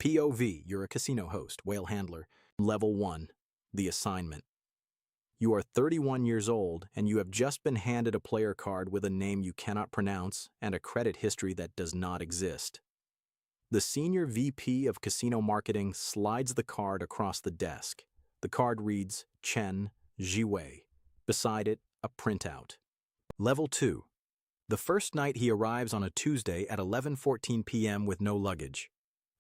POV, you're a casino host, whale handler. Level 1, the assignment. You are 31 years old, and you have just been handed a player card with a name you cannot pronounce and a credit history that does not exist. The senior VP of casino marketing slides the card across the desk. The card reads, Chen Zhiwei. Beside it, a printout. Level 2. The first night he arrives on a Tuesday at 11:14 p.m. with no luggage.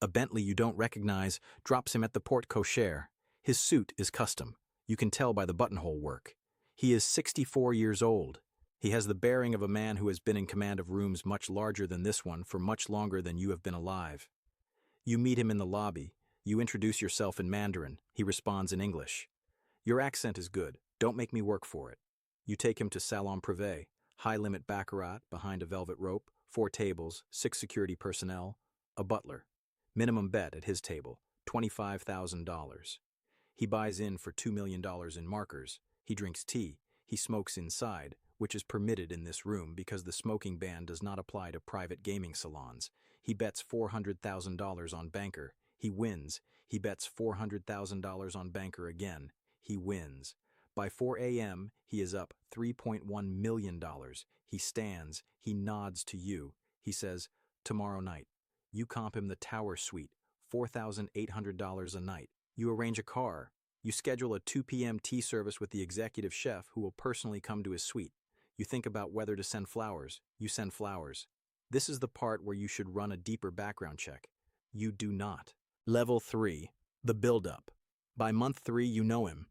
A Bentley you don't recognize drops him at the porte cochere. His suit is custom. You can tell by the buttonhole work. He is 64 years old. He has the bearing of a man who has been in command of rooms much larger than this one for much longer than you have been alive. You meet him in the lobby. You introduce yourself in Mandarin. He responds in English. Your accent is good. Don't make me work for it. You take him to Salon Privé, high-limit Baccarat behind a velvet rope, 4 tables, 6 security personnel, a butler. Minimum bet at his table, $25,000. He buys in for $2 million in markers. He drinks tea. He smokes inside, which is permitted in this room because the smoking ban does not apply to private gaming salons. He bets $400,000 on Banker. He wins. He bets $400,000 on Banker again. He wins. By 4 a.m., he is up $3.1 million. He stands. He nods to you. He says, tomorrow night. You comp him the Tower Suite, $4,800 a night. You arrange a car. You schedule a 2 p.m. tea service with the executive chef who will personally come to his suite. You think about whether to send flowers. You send flowers. This is the part where you should run a deeper background check. You do not. Level 3, the buildup. By month 3, you know him.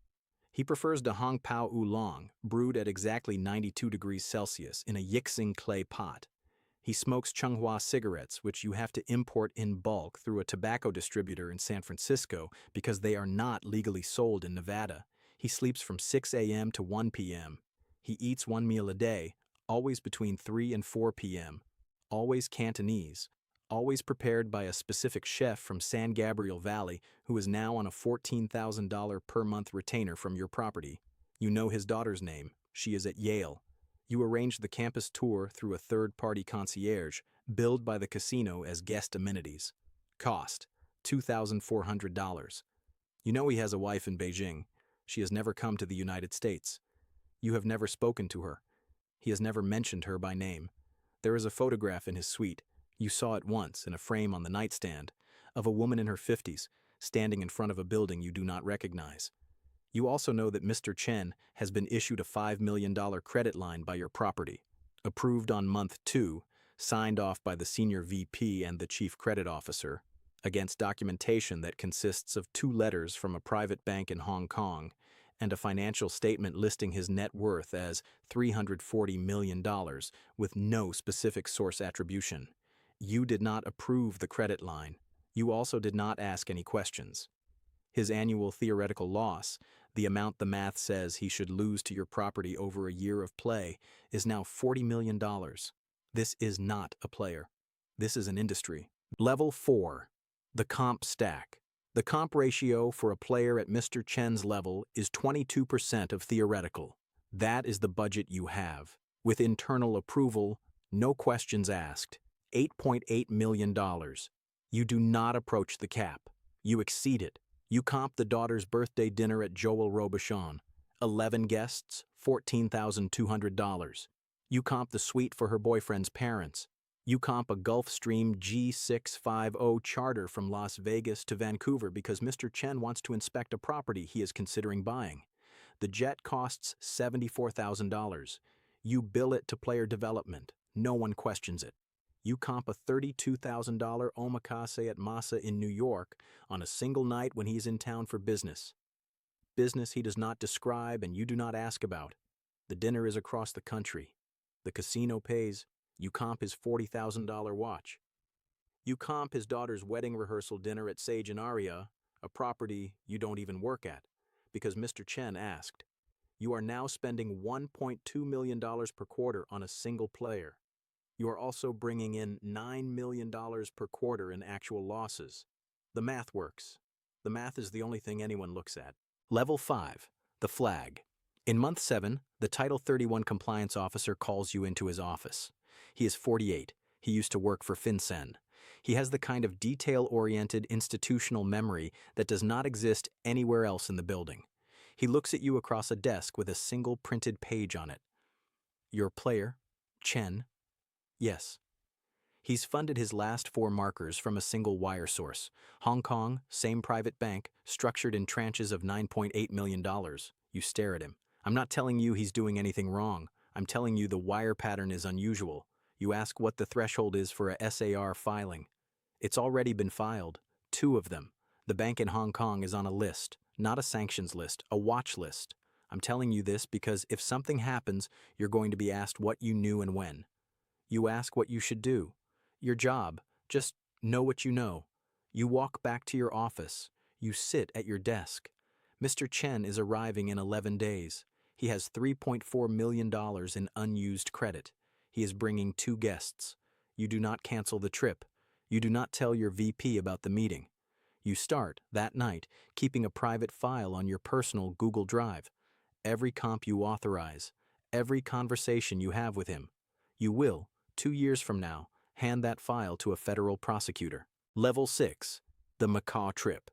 He prefers Da Hong Pao Oolong, brewed at exactly 92 degrees Celsius in a Yixing clay pot. He smokes Chunghua cigarettes, which you have to import in bulk through a tobacco distributor in San Francisco because they are not legally sold in Nevada. He sleeps from 6 a.m. to 1 p.m. He eats 1 meal a day, always between 3 and 4 p.m. Always Cantonese, always prepared by a specific chef from San Gabriel Valley who is now on a $14,000 per month retainer from your property. You know his daughter's name. She is at Yale. You arrange the campus tour through a third-party concierge, billed by the casino as guest amenities. Cost, $2,400. You know he has a wife in Beijing. She has never come to the United States. You have never spoken to her. He has never mentioned her by name. There is a photograph in his suite. You saw it once in a frame on the nightstand, of a woman in her 50s, standing in front of a building you do not recognize. You also know that Mr. Chen has been issued a $5 million credit line by your property, approved on month 2, signed off by the senior VP and the chief credit officer, against documentation that consists of 2 letters from a private bank in Hong Kong and a financial statement listing his net worth as $340 million with no specific source attribution. You did not approve the credit line. You also did not ask any questions. His annual theoretical loss, the amount the math says he should lose to your property over a year of play, is now $40 million. This is not a player. This is an industry. Level 4, the comp stack. The comp ratio for a player at Mr. Chen's level is 22% of theoretical. That is the budget you have. With internal approval, no questions asked. $8.8 million. You do not approach the cap. You exceed it. You comp the daughter's birthday dinner at Joel Robuchon. 11 guests, $14,200. You comp the suite for her boyfriend's parents. You comp a Gulfstream G650 charter from Las Vegas to Vancouver because Mr. Chen wants to inspect a property he is considering buying. The jet costs $74,000. You bill it to player development. No one questions it. You comp a $32,000 omakase at Masa in New York on a single night when he's in town for business. Business he does not describe and you do not ask about. The dinner is across the country. The casino pays. You comp his $40,000 watch. You comp his daughter's wedding rehearsal dinner at Sage and Aria, a property you don't even work at, because Mr. Chen asked. You are now spending $1.2 million per quarter on a single player. You are also bringing in $9 million per quarter in actual losses. The math works. The math is the only thing anyone looks at. Level 5, the flag. In month 7, the Title 31 compliance officer calls you into his office. He is 48. He used to work for FinCEN. He has the kind of detail-oriented institutional memory that does not exist anywhere else in the building. He looks at you across a desk with a single printed page on it. Your player, Chen. Yes. He's funded his last 4 markers from a single wire source. Hong Kong, same private bank, structured in tranches of $9.8 million. You stare at him. I'm not telling you he's doing anything wrong. I'm telling you the wire pattern is unusual. You ask what the threshold is for a SAR filing. It's already been filed. 2 of them. The bank in Hong Kong is on a list, not a sanctions list, a watch list. I'm telling you this because if something happens, you're going to be asked what you knew and when. You ask what you should do. Your job, just know what you know. You walk back to your office. You sit at your desk. Mr. Chen is arriving in 11 days. He has $3.4 million in unused credit. He is bringing 2 guests. You do not cancel the trip. You do not tell your VP about the meeting. You start, that night, keeping a private file on your personal Google Drive. Every comp you authorize, every conversation you have with him. You will, 2 years from now, hand that file to a federal prosecutor. Level 6, the Macau trip.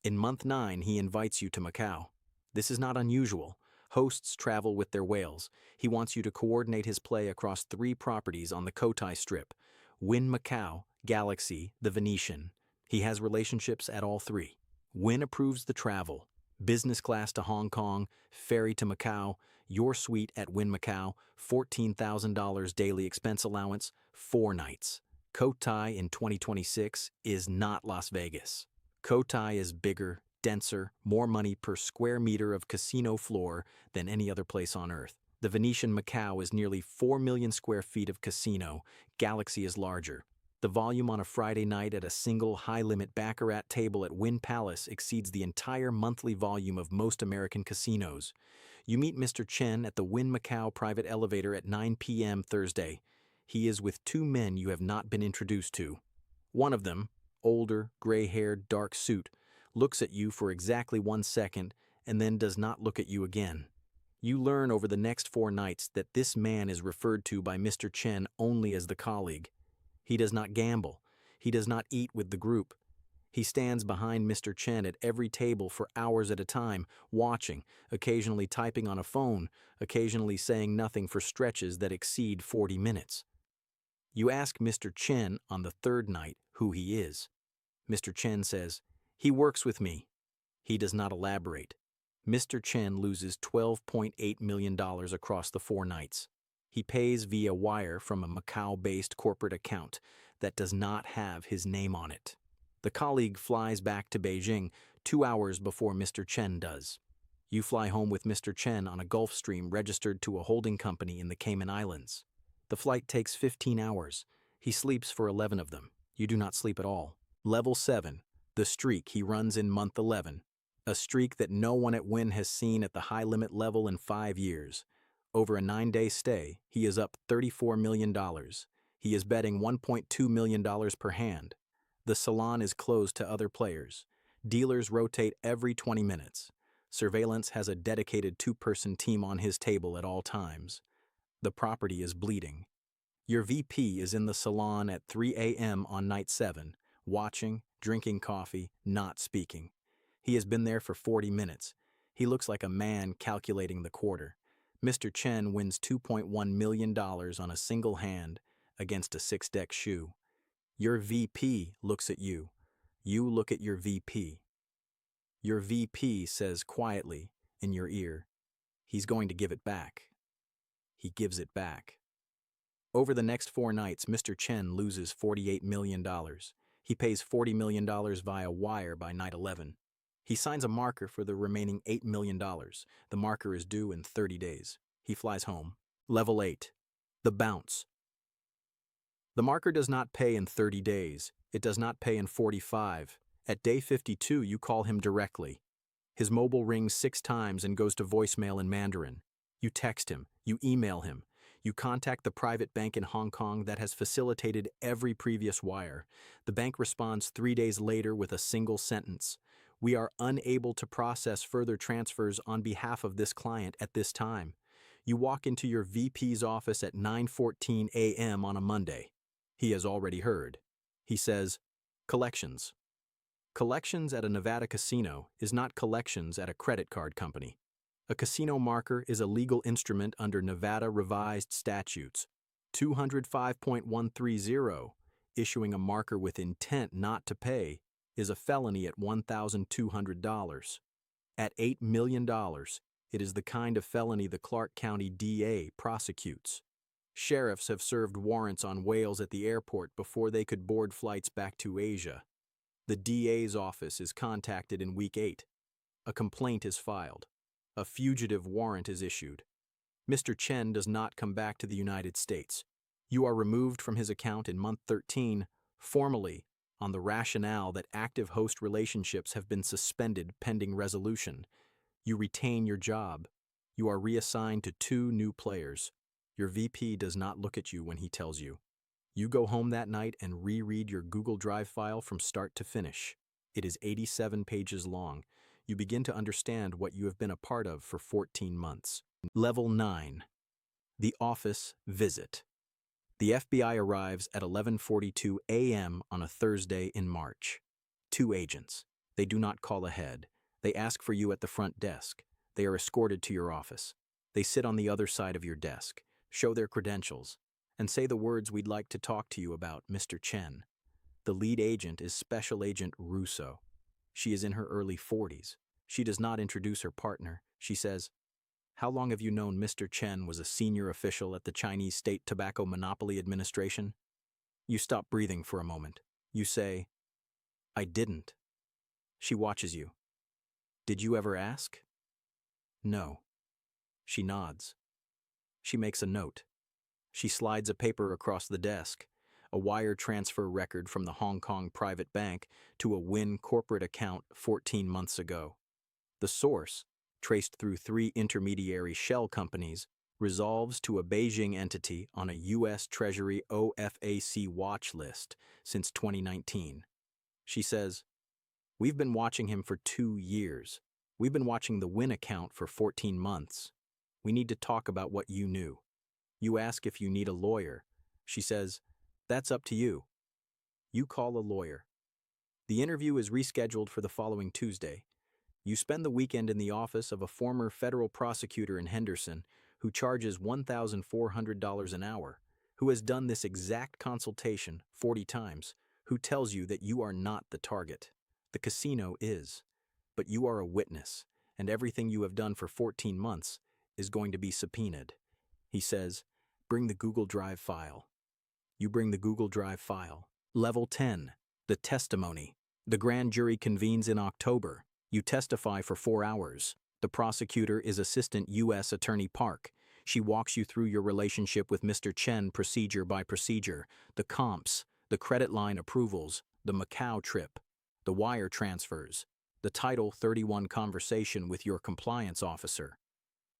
In month 9, he invites you to Macau. This is not unusual. Hosts travel with their whales. He wants you to coordinate his play across 3 properties on the Cotai Strip. Wynn Macau, Galaxy, the Venetian. He has relationships at all 3. Wynn approves the travel. Business class to Hong Kong, ferry to Macau, your suite at Wynn Macau, $14,000 daily expense allowance, 4 nights. Cotai in 2026 is not Las Vegas. Cotai is bigger, denser, more money per square meter of casino floor than any other place on Earth. The Venetian Macau is nearly 4 million square feet of casino. Galaxy is larger. The volume on a Friday night at a single high-limit Baccarat table at Wynn Palace exceeds the entire monthly volume of most American casinos. You meet Mr. Chen at the Wynn Macau private elevator at 9 p.m. Thursday. He is with 2 men you have not been introduced to. One of them, older, gray-haired, dark suit, looks at you for exactly 1 second and then does not look at you again. You learn over the next 4 nights that this man is referred to by Mr. Chen only as the colleague. He does not gamble. He does not eat with the group. He stands behind Mr. Chen at every table for hours at a time, watching, occasionally typing on a phone, occasionally saying nothing for stretches that exceed 40 minutes. You ask Mr. Chen on the 3rd night who he is. Mr. Chen says, "He works with me." He does not elaborate. Mr. Chen loses $12.8 million across the 4 nights. He pays via wire from a Macau-based corporate account that does not have his name on it. The colleague flies back to Beijing 2 hours before Mr. Chen does. You fly home with Mr. Chen on a Gulfstream registered to a holding company in the Cayman Islands. The flight takes 15 hours. He sleeps for 11 of them. You do not sleep at all. Level 7, the streak he runs in month 11. A streak that no one at Wynn has seen at the high-limit level in 5 years. Over a 9-day stay, he is up $34 million. He is betting $1.2 million per hand. The salon is closed to other players. Dealers rotate every 20 minutes. Surveillance has a dedicated 2-person team on his table at all times. The property is bleeding. Your VP is in the salon at 3 a.m. on night 7, watching, drinking coffee, not speaking. He has been there for 40 minutes. He looks like a man calculating the quarter. Mr. Chen wins $2.1 million on a single hand against a 6-deck shoe. Your VP looks at you. You look at your VP. Your VP says quietly in your ear, "He's going to give it back." He gives it back. Over the next 4 nights, Mr. Chen loses $48 million. He pays $40 million via wire by night 11. He signs a marker for the remaining $8 million. The marker is due in 30 days. He flies home. Level 8. The bounce. The marker does not pay in 30 days. It does not pay in 45. At day 52, you call him directly. His mobile rings 6 times and goes to voicemail in Mandarin. You text him. You email him. You contact the private bank in Hong Kong that has facilitated every previous wire. The bank responds 3 days later with a single sentence. "We are unable to process further transfers on behalf of this client at this time." You walk into your VP's office at 9:14 a.m. on a Monday. He has already heard. He says, collections. Collections at a Nevada casino is not collections at a credit card company. A casino marker is a legal instrument under Nevada Revised Statutes 205.130. Issuing a marker with intent not to pay is a felony at $1,200. At $8 million, it is the kind of felony the Clark County DA prosecutes. Sheriffs have served warrants on whales at the airport before they could board flights back to Asia. The DA's office is contacted in week 8. A complaint is filed. A fugitive warrant is issued. Mr. Chen does not come back to the United States. You are removed from his account in month 13, formally, on the rationale that active host relationships have been suspended pending resolution. You retain your job. You are reassigned to 2 new players. Your VP does not look at you when he tells you. You go home that night and reread your Google Drive file from start to finish. It is 87 pages long. You begin to understand what you have been a part of for 14 months. Level 9. The Office Visit. The FBI arrives at 11:42 a.m. on a Thursday in March. 2 agents. They do not call ahead. They ask for you at the front desk. They are escorted to your office. They sit on the other side of your desk, show their credentials, and say the words "we'd like to talk to you about, Mr. Chen." The lead agent is Special Agent Russo. She is in her early 40s. She does not introduce her partner. She says, "How long have you known Mr. Chen was a senior official at the Chinese State Tobacco Monopoly Administration?" You stop breathing for a moment. You say, "I didn't." She watches you. "Did you ever ask?" "No." She nods. She makes a note. She slides a paper across the desk, a wire transfer record from the Hong Kong private bank to a Wynn corporate account 14 months ago. The source, traced through 3 intermediary shell companies, resolves to a Beijing entity on a U.S. Treasury OFAC watch list since 2019. She says, "We've been watching him for 2 years. We've been watching the Wynn account for 14 months. We need to talk about what you knew." You ask if you need a lawyer. She says, "That's up to you." You call a lawyer. The interview is rescheduled for the following Tuesday. You spend the weekend in the office of a former federal prosecutor in Henderson who charges $1,400 an hour, who has done this exact consultation 40 times, who tells you that you are not the target. The casino is. But you are a witness, and everything you have done for 14 months is going to be subpoenaed. He says, "Bring the Google Drive file." You bring the Google Drive file. Level 10. The testimony. The grand jury convenes in October. You testify for 4 hours. The prosecutor is Assistant U.S. Attorney Park. She walks you through your relationship with Mr. Chen procedure by procedure, the comps, the credit line approvals, the Macau trip, the wire transfers, the Title 31 conversation with your compliance officer.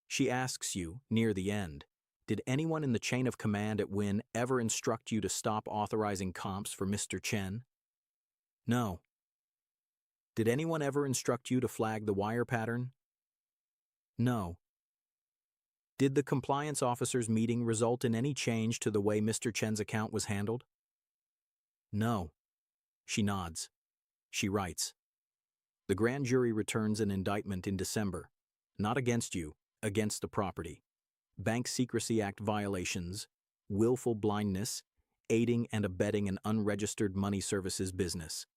She asks you, near the end, "Did anyone in the chain of command at Wynn ever instruct you to stop authorizing comps for Mr. Chen?" "No." "Did anyone ever instruct you to flag the wire pattern?" "No." "Did the compliance officer's meeting result in any change to the way Mr. Chen's account was handled?" "No." She nods. She writes. The grand jury returns an indictment in December, not against you, against the property. Bank Secrecy Act violations, willful blindness, aiding and abetting an unregistered money services business.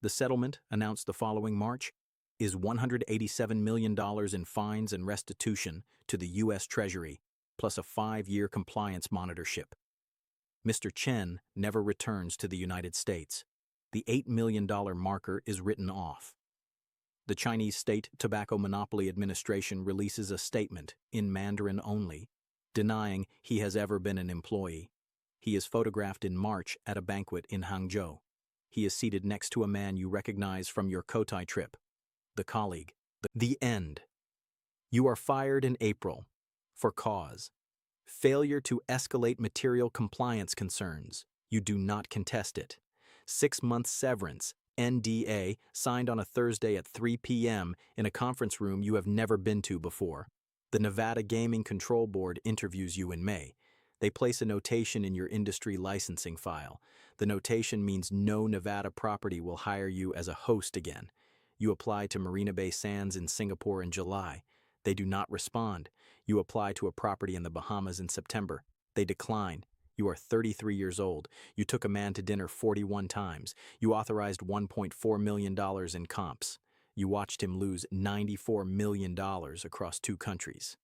The settlement, announced the following March, is $187 million in fines and restitution to the U.S. Treasury, plus a 5-year compliance monitorship. Mr. Chen never returns to the United States. The $8 million marker is written off. The Chinese State Tobacco Monopoly Administration releases a statement, in Mandarin only, denying he has ever been an employee. He is photographed in March at a banquet in Hangzhou. He is seated next to a man you recognize from your Cotai trip, the colleague. The end. You are fired in April. For cause. Failure to escalate material compliance concerns. You do not contest it. 6-month severance. NDA, signed on a Thursday at 3 p.m. in a conference room you have never been to before. The Nevada Gaming Control Board interviews you in May. They place a notation in your industry licensing file. The notation means no Nevada property will hire you as a host again. You apply to Marina Bay Sands in Singapore in July. They do not respond. You apply to a property in the Bahamas in September. They decline. You are 33 years old. You took a man to dinner 41 times. You authorized $1.4 million in comps. You watched him lose $94 million across 2 countries.